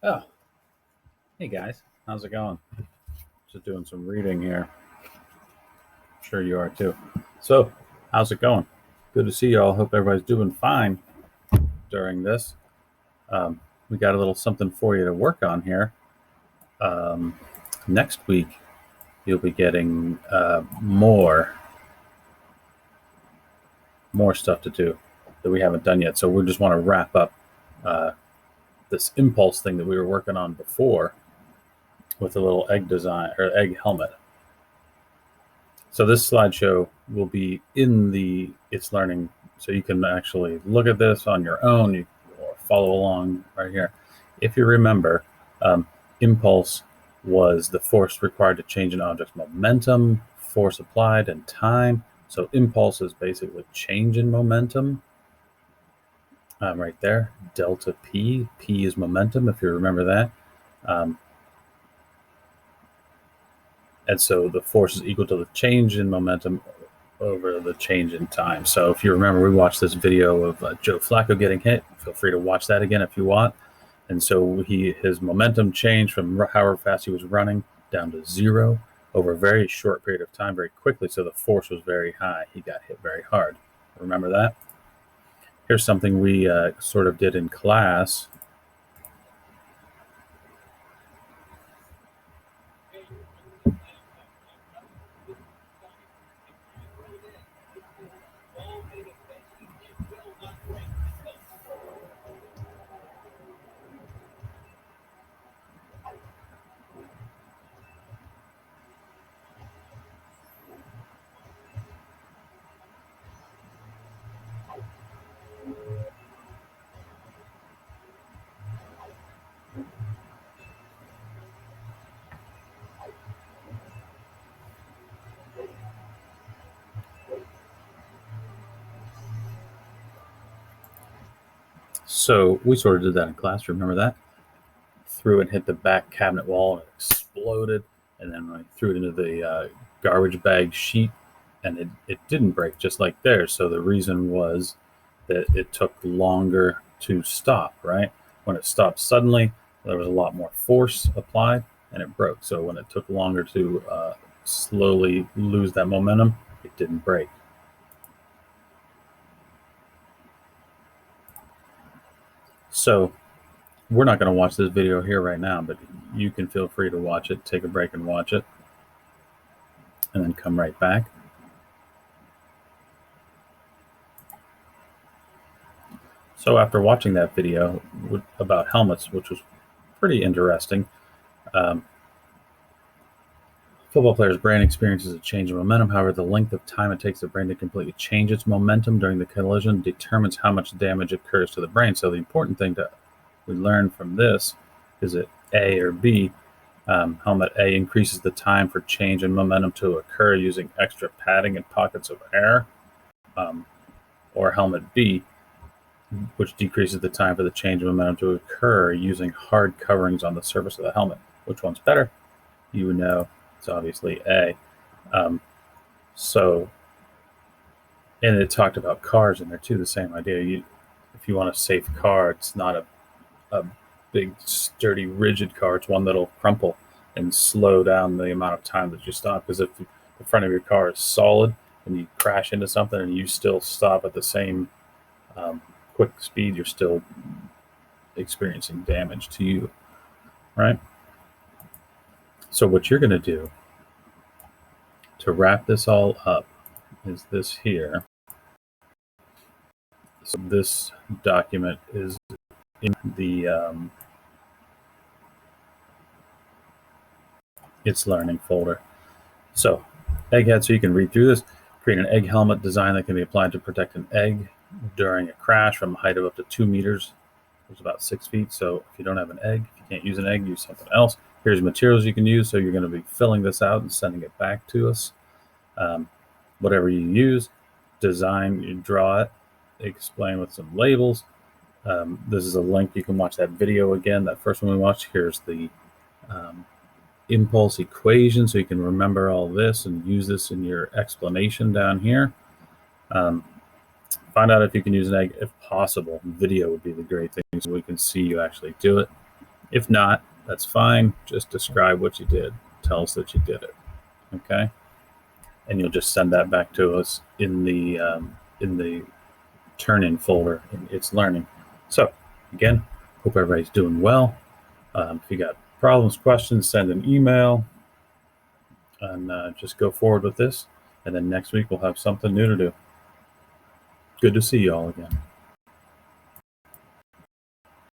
Oh, hey guys, how's it going? Just doing some reading here. I'm sure you are too. So, how's it going? Good to see you all. Hope everybody's doing fine during this. Um, we got a little something for you to work on here. Um, Next week, you'll be getting more stuff to do that we haven't done yet. So we just want to wrap up uh, this impulse thing that we were working on before with a little egg design or egg helmet. So this slideshow will be in the It's Learning, so you can actually look at this on your own or follow along right here. If you remember, impulse was the force required to change an object's momentum, force applied, and time. So impulse is basically change in momentum. Right there, delta P. P is momentum, if you remember that. Um, and so the force is equal to the change in momentum over the change in time. So if you remember, we watched this video of Joe Flacco getting hit. Feel free to watch that again if you want. And so his momentum changed from however fast he was running down to zero over a very short period of time, very quickly. So the force was very high. He got hit very hard. Remember that? Here's something we sort of did in class. So we sort of did that in class. Remember that? Threw it, hit the back cabinet wall, and it exploded. And then I threw it into the garbage bag sheet, and it didn't break, just like there. So the reason was that it took longer to stop, right? When it stopped suddenly, there was a lot more force applied, and it broke. So when it took longer to slowly lose that momentum, it didn't break. So we're not going to watch this video here right now, but you can feel free to watch it, take a break and watch it, and then come right back. So after watching that video about helmets, which was pretty interesting, um, football player's brain experiences a change in momentum. However, the length of time it takes the brain to completely change its momentum during the collision determines how much damage occurs to the brain. So the important thing that we learn from this is it A or B. Helmet A increases the time for change in momentum to occur using extra padding and pockets of air, or helmet B, which decreases the time for the change in momentum to occur using hard coverings on the surface of the helmet. Which one's better? You know, it's obviously A. So, and it talked about cars in there too, the same idea. If you want a safe car, it's not a big, sturdy, rigid car. It's one that'll crumple and slow down the amount of time that you stop. Because if the front of your car is solid and you crash into something and you still stop at the same quick speed, you're still experiencing damage to you, right? So what you're going to do to wrap this all up is this here. So this document is in the It's Learning folder. So egghead, so you can read through this. Create an egg helmet design that can be applied to protect an egg during a crash from a height of up to 2 meters. It's about 6 feet. So if you don't have an egg, if you can't use an egg, use something else. Here's materials you can use. So you're going to be filling this out and sending it back to us. Whatever you use, design, you draw it, explain with some labels. This is a link. You can watch that video again. That first one we watched. Here's the impulse equation, so you can remember all this and use this in your explanation down here. Find out if you can use an egg if possible. Video would be the great thing, so we can see you actually do it. If not, that's fine. Just describe what you did. Tell us that you did it. Okay, and you'll just send that back to us in the turn-in folder in It's Learning. So again, hope everybody's doing well. If you got problems, questions, send an email, and just go forward with this. And then next week we'll have something new to do. Good to see you all again.